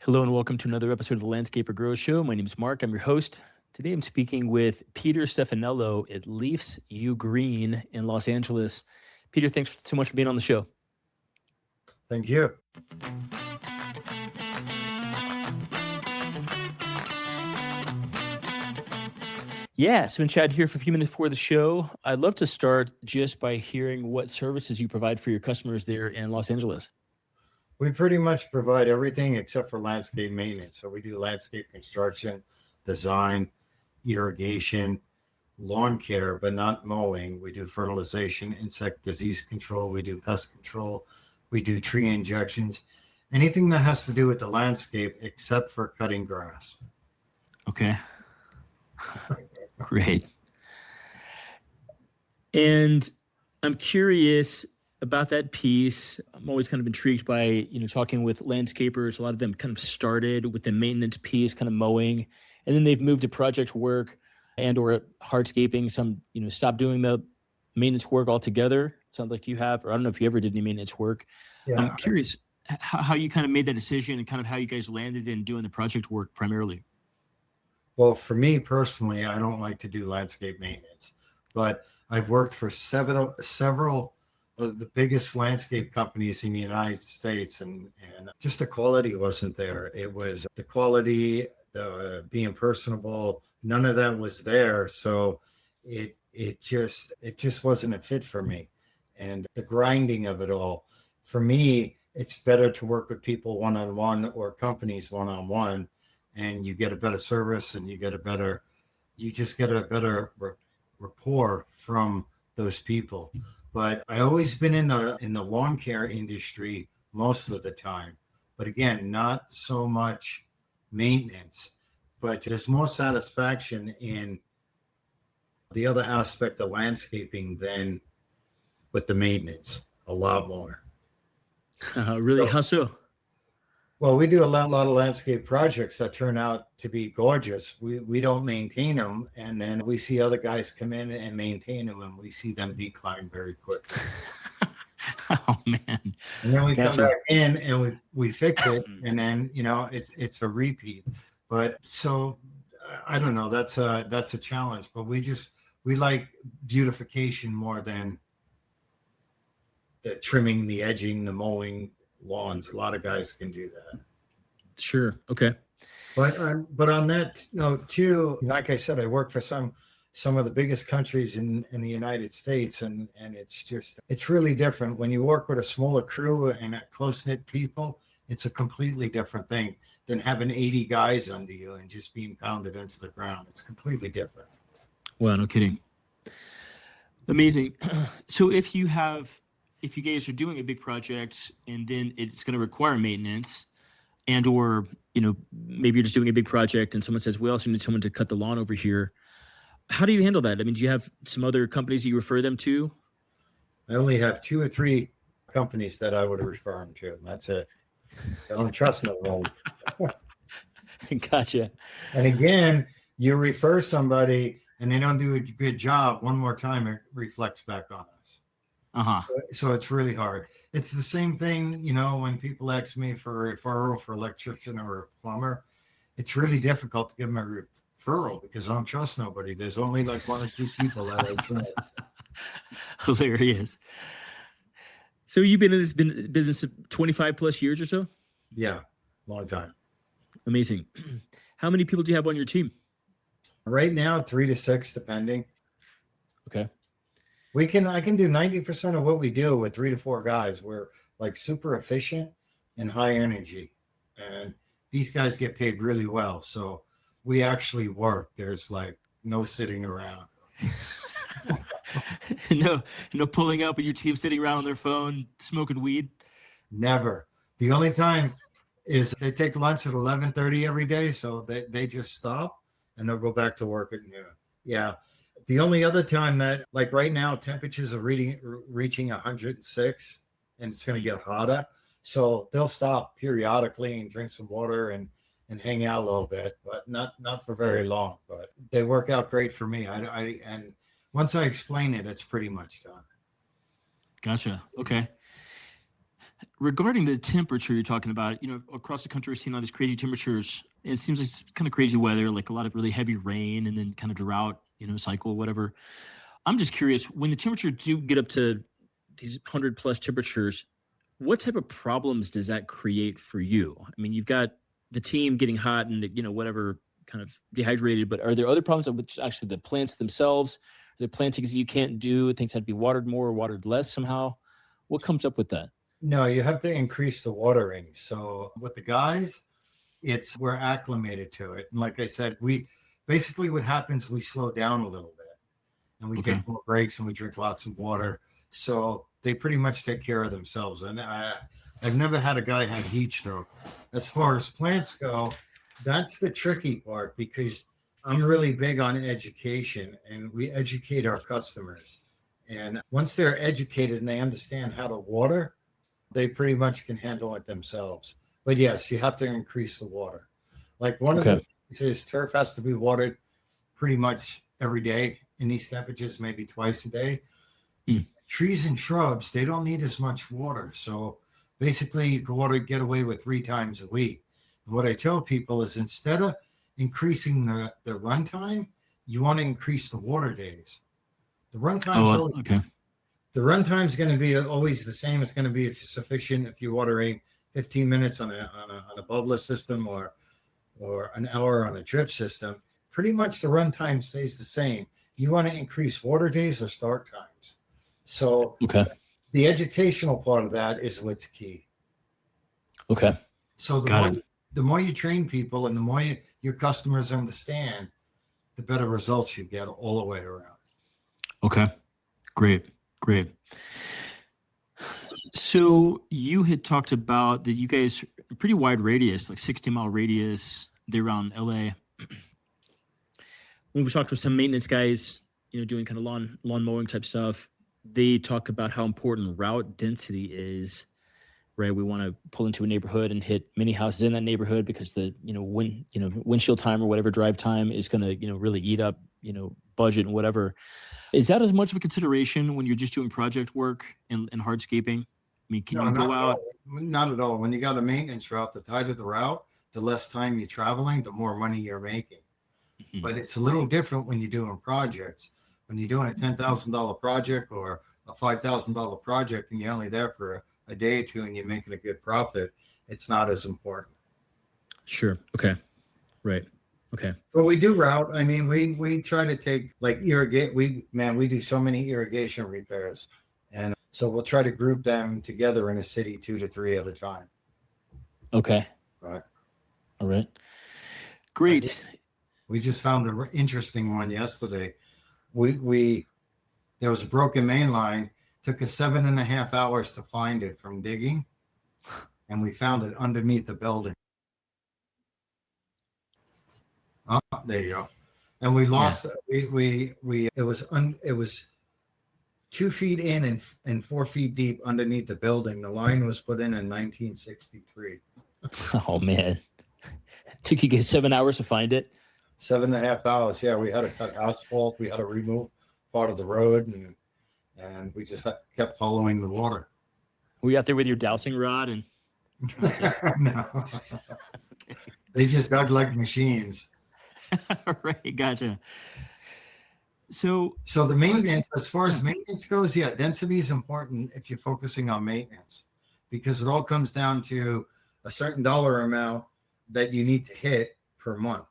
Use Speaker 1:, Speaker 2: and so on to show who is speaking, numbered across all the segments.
Speaker 1: Hello and welcome to another episode of the Landscaper Growth Show. My name is Mark. I'm your host. Today I'm speaking with Peter Stefanello at Leafs U Green in Los Angeles. Peter, thanks so much for being on the show.
Speaker 2: Thank you.
Speaker 1: Yeah, so been chatting here for a few minutes before the show. I'd love to start just by hearing what services you provide for your customers there in Los Angeles.
Speaker 2: We pretty much provide everything except for landscape maintenance. So we do landscape construction, design, irrigation, lawn care, but not mowing. We do fertilization, insect disease control. We do pest control. We do tree injections, anything that has to do with the landscape except for cutting grass.
Speaker 1: Okay. Great. And I'm curious about that piece. I'm always kind of intrigued by, talking with landscapers. A lot of them kind of started with the maintenance piece, kind of mowing, and then they've moved to project work and or hardscaping. Some, stopped doing the maintenance work altogether. It sounds like you have, or I don't know if you ever did any maintenance work.
Speaker 2: Yeah.
Speaker 1: I'm curious how you kind of made that decision and kind of how you guys landed in doing the project work primarily.
Speaker 2: Well, for me personally, I don't like to do landscape maintenance, but I've worked for several of the biggest landscape companies in the United States, and just the quality wasn't there. It was the quality, the being personable, none of that was there. So it just wasn't a fit for me. And the grinding of it all, for me, it's better to work with people one-on-one or companies one-on-one, and you get a better service and you just get a better rapport from those people. But I always been in the lawn care industry most of the time. But again, not so much maintenance, but there's more satisfaction in the other aspect of landscaping than with the maintenance, a lot more.
Speaker 1: Really? How so?
Speaker 2: Well, we do a lot of landscape projects that turn out to be gorgeous. We don't maintain them, and then we see other guys come in and maintain them, and we see them decline very quickly.
Speaker 1: Oh man!
Speaker 2: And then we come back in and we fix it, and then it's a repeat. But so I don't know. That's a challenge. But we like beautification more than the trimming, the edging, the mowing lawns. A lot of guys can do that.
Speaker 1: Sure. Okay.
Speaker 2: But on that note too, like I said, I work for some of the biggest countries in the United States, and it's really different when you work with a smaller crew and a close-knit people. It's a completely different thing than having 80 guys under you and just being pounded into the ground. It's completely different.
Speaker 1: Well, no kidding. Amazing. So if you guys are doing a big project and then it's going to require maintenance, and or maybe you're just doing a big project and someone says, we also need someone to cut the lawn over here, how do you handle that? I mean, do you have some other companies that you refer them to?
Speaker 2: I only have 2 or 3 companies that I would refer them to, and that's it. So I don't trust no one.
Speaker 1: Gotcha.
Speaker 2: And again, you refer somebody and they don't do a good job, one more time it reflects back on us.
Speaker 1: Uh-huh.
Speaker 2: So it's really hard. It's the same thing, when people ask me for a referral for an electrician or a plumber, it's really difficult to give them a referral because I don't trust nobody. There's only like 1 or 2 people that I trust.
Speaker 1: Hilarious. So you've been in this business 25 plus years or so?
Speaker 2: Yeah, long time.
Speaker 1: Amazing. How many people do you have on your team?
Speaker 2: Right now, 3 to 6, depending.
Speaker 1: Okay.
Speaker 2: I can do 90% of what we do with 3 to 4 guys. We're like super efficient and high energy. And these guys get paid really well. So we actually work. There's like no sitting around.
Speaker 1: No pulling up and your team sitting around on their phone, smoking weed?
Speaker 2: Never. The only time is they take lunch at 11:30 every day. So they just stop and they'll go back to work at noon. Yeah. The only other time that, like right now, temperatures are reaching 106 and it's going to get hotter. So they'll stop periodically and drink some water and hang out a little bit, but not for very long. But they work out great for me. And once I explain it, it's pretty much done.
Speaker 1: Gotcha. Okay. Regarding the temperature you're talking about, across the country, we're seeing all these crazy temperatures. It seems like it's kind of crazy weather, like a lot of really heavy rain and then kind of drought, cycle, whatever. I'm just curious, when the temperatures do get up to these 100 plus temperatures, what type of problems does that create for you? I mean, you've got the team getting hot and, whatever, kind of dehydrated, but are there other problems with actually the plants themselves? Are there plantings that you can't do? Things have to be watered more or watered less somehow? What comes up with that?
Speaker 2: No, you have to increase the watering. So with the guys, we're acclimated to it. And like I said, we basically what happens, we slow down a little bit and we
Speaker 1: Okay.
Speaker 2: take more breaks and we drink lots of water. So they pretty much take care of themselves. And I've never had a guy have heat stroke. As far as plants go, that's the tricky part because I'm really big on education and we educate our customers. And once they're educated and they understand how to water, they pretty much can handle it themselves. But yes, you have to increase the water. Like one of the
Speaker 1: Okay.
Speaker 2: things is turf has to be watered pretty much every day in these temperatures, maybe twice a day.
Speaker 1: Mm.
Speaker 2: Trees and shrubs, they don't need as much water. So basically you can get away with 3 times a week. And what I tell people is instead of increasing the run time, you want to increase the water days. The run time's
Speaker 1: Oh,
Speaker 2: always
Speaker 1: okay.
Speaker 2: the runtime is going to be always the same. It's going to be sufficient if you're watering 15 minutes on a bulbless system or an hour on a drip system. Pretty much the runtime stays the same. You want to increase water days or start times. So
Speaker 1: Okay.
Speaker 2: the educational part of that is what's key.
Speaker 1: Okay.
Speaker 2: So
Speaker 1: Got it.
Speaker 2: the more you train people and the more your customers understand, the better results you get all the way around.
Speaker 1: Okay. Great. Great. So you had talked about that you guys pretty wide radius, like 60-mile radius there around LA. When we talked with some maintenance guys, doing kind of lawn mowing type stuff, they talk about how important route density is, right? We want to pull into a neighborhood and hit many houses in that neighborhood because the, windshield time or whatever drive time is going to, really eat up, budget and whatever. Is that as much of a consideration when you're just doing project work and hardscaping? I mean, can
Speaker 2: No,
Speaker 1: you
Speaker 2: not
Speaker 1: go
Speaker 2: at
Speaker 1: out?
Speaker 2: all. Not at all. When you got a maintenance route, the tighter the route, the less time you're traveling, the more money you're making.
Speaker 1: Mhm.
Speaker 2: But it's a little different when you're doing projects. When you're doing a $10,000 project or a $5,000 project and you're only there for a day or two and you're making a good profit, it's not as important.
Speaker 1: Sure. Okay. Right. Okay.
Speaker 2: But we do route. I mean, we try to take like irrigate. We do so many irrigation repairs, and so we'll try to group them together in a city 2 to 3 at a time.
Speaker 1: Okay.
Speaker 2: Right.
Speaker 1: All right.
Speaker 2: Like
Speaker 1: Great.
Speaker 2: we just found an interesting one yesterday. We there was a broken main line. Took us 7.5 hours to find it from digging, and we found it underneath the building. Oh, there you go. And we lost. Yeah. We it was 2 feet in and 4 feet deep underneath the building. The line was put in 1963.
Speaker 1: Oh man. Took you guys 7 hours to find it?
Speaker 2: 7.5 hours. Yeah, we had to cut asphalt. We had to remove part of the road, and we just kept following the water.
Speaker 1: Were you out there with your dowsing rod and?
Speaker 2: No. Okay. They just dug like machines.
Speaker 1: Right, gotcha. So
Speaker 2: the maintenance, as far as maintenance goes, yeah, density is important if you're focusing on maintenance because it all comes down to a certain dollar amount that you need to hit per month.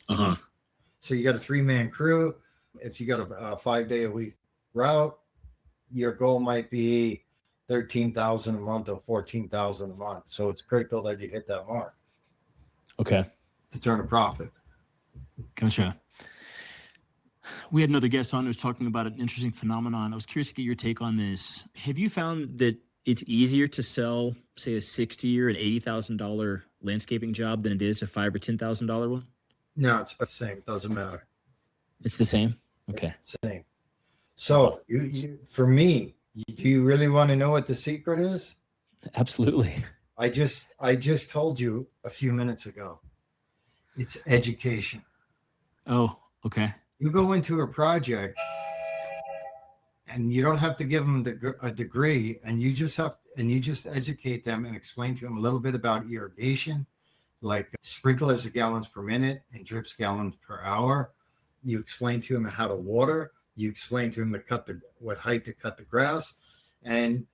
Speaker 1: Uh-huh.
Speaker 2: So you got a 3-man crew. If you got a 5-day-a-week route, your goal might be 13,000 a month or 14,000 a month. So it's critical that you hit that mark.
Speaker 1: Okay.
Speaker 2: To turn a profit.
Speaker 1: Gotcha. We had another guest on who was talking about an interesting phenomenon. I was curious to get your take on this. Have you found that it's easier to sell, say, a $60,000 or an $80,000 landscaping job than it is a $5,000 or $10,000 one?
Speaker 2: No, it's the same. It doesn't matter.
Speaker 1: It's the same? Okay.
Speaker 2: It's the same. So you for me, do you really want to know what the secret is?
Speaker 1: Absolutely.
Speaker 2: I just told you a few minutes ago. It's education.
Speaker 1: Oh, okay.
Speaker 2: You go into a project and you don't have to give them a degree, and you just have, and you just educate them and explain to them a little bit about irrigation, like sprinklers of gallons per minute and drips gallons per hour. You explain to them how to water. You explain to them what height to cut the grass, and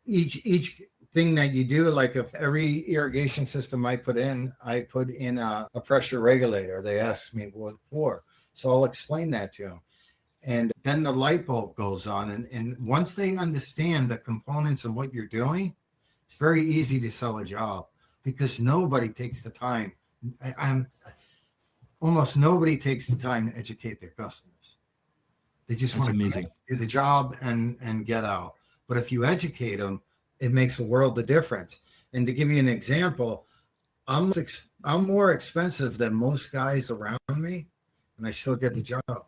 Speaker 2: each thing that you do, like if every irrigation system I put in a pressure regulator. They ask me what for, so I'll explain that to them, and then the light bulb goes on. And once they understand the components of what you're doing, it's very easy to sell a job, because nobody takes the time. Almost nobody takes the time to educate their customers. They just want to do the job and get out. But if you educate them, it makes a world of difference. And to give you an example, I'm more expensive than most guys around me, and I still get the job.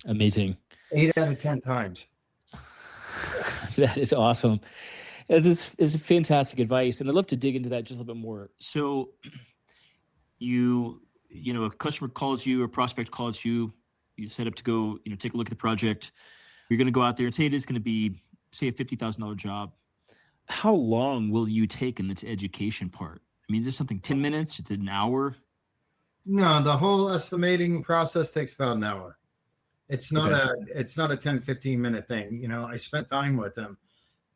Speaker 1: Amazing.
Speaker 2: 8 out of 10 times.
Speaker 1: That is awesome. This is fantastic advice, and I'd love to dig into that just a little bit more. So, a customer calls you, a prospect calls you, you set up to go, take a look at the project. You're going to go out there and say it is going to be, say, a $50,000 job. How long will you take in this education part? I mean, is this something 10 minutes? Is it an hour?
Speaker 2: No, the whole estimating process takes about an hour. It's not a 10, 15 minute thing. I spent time with them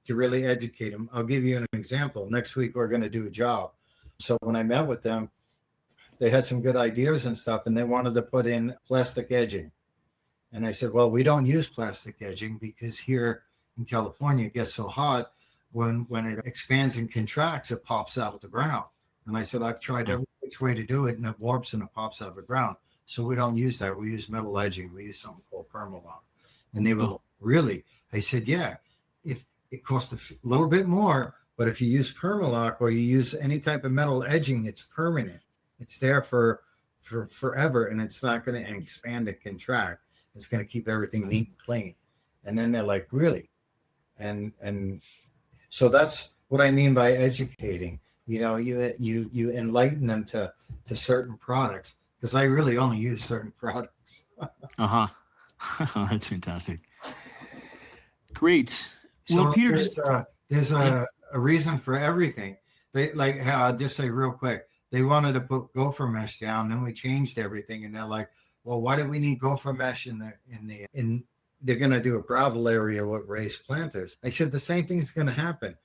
Speaker 2: to really educate them. I'll give you an example. Next week, we're going to do a job. So when I met with them, they had some good ideas and stuff, and they wanted to put in plastic edging. And I said, well, we don't use plastic edging because here in California, it gets so hot, when it expands and contracts, it pops out of the ground. And I said, I've tried every which way to do it, and it warps and it pops out of the ground. So we don't use that. We use metal edging. We use something called permalock. And they were really, I said, yeah, if it costs a little bit more, but if you use permalock or you use any type of metal edging, it's permanent. It's there for forever, and it's not going to expand and contract. It's going to keep everything neat and clean. And then they're like, really? And so that's what I mean by educating. You enlighten them to certain products, because I really only use certain products.
Speaker 1: That's fantastic. Great.
Speaker 2: So
Speaker 1: well, Peter,
Speaker 2: there's a reason for everything. They I'll just say real quick. They wanted to put gopher mesh down, then we changed everything, and they're like, well, why do we need gopher mesh in they're going to do a gravel area with raised planters? I said, the same thing's going to happen.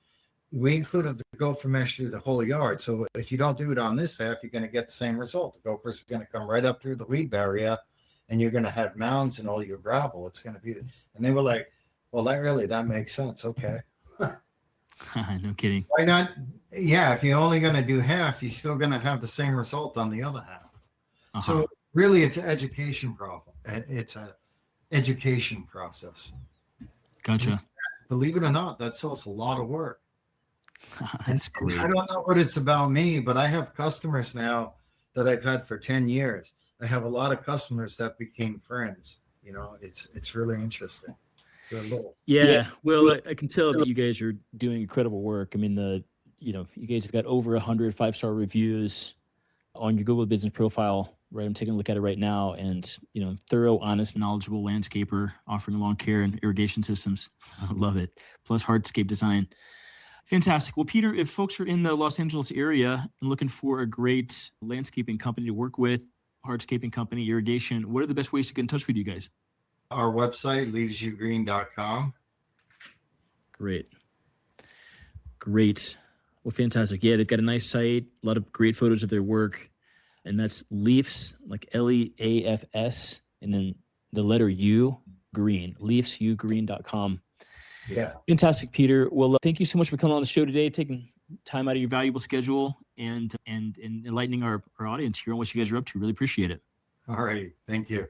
Speaker 2: We included the gopher mesh through the whole yard. So if you don't do it on this half, you're going to get the same result. The gophers are going to come right up through the weed barrier, and you're going to have mounds and all your gravel. It's going to be, and they were like, well, that makes sense. Okay.
Speaker 1: No kidding.
Speaker 2: Why not? Yeah. If you're only going to do half, you're still going to have the same result on the other half. So really, it's an education problem. It's a education process.
Speaker 1: Gotcha.
Speaker 2: Believe it or not, that sells a lot of work.
Speaker 1: That's great.
Speaker 2: I don't know what it's about me, but I have customers now that I've had for 10 years. I have a lot of customers that became friends. It's really interesting.
Speaker 1: Yeah. Well, I can tell that you guys are doing incredible work. I mean, you guys have got over 100 5-star reviews on your Google business profile, right? I'm taking a look at it right now, and, thorough, honest, knowledgeable landscaper offering lawn care and irrigation systems. I love it. Plus hardscape design. Fantastic. Well, Peter, if folks are in the Los Angeles area and looking for a great landscaping company to work with, hardscaping company, irrigation, what are the best ways to get in touch with you guys?
Speaker 2: Our website, leavesyougreen.com.
Speaker 1: Great. Well, fantastic. Yeah, they've got a nice site, a lot of great photos of their work. And that's Leafs, like Leafs, and then the letter U, green, leafsyougreen.com.
Speaker 2: Yeah.
Speaker 1: Fantastic, Peter. Well, thank you so much for coming on the show today, taking time out of your valuable schedule and enlightening our audience here on what you guys are up to. Really appreciate it.
Speaker 2: All right. Thank you.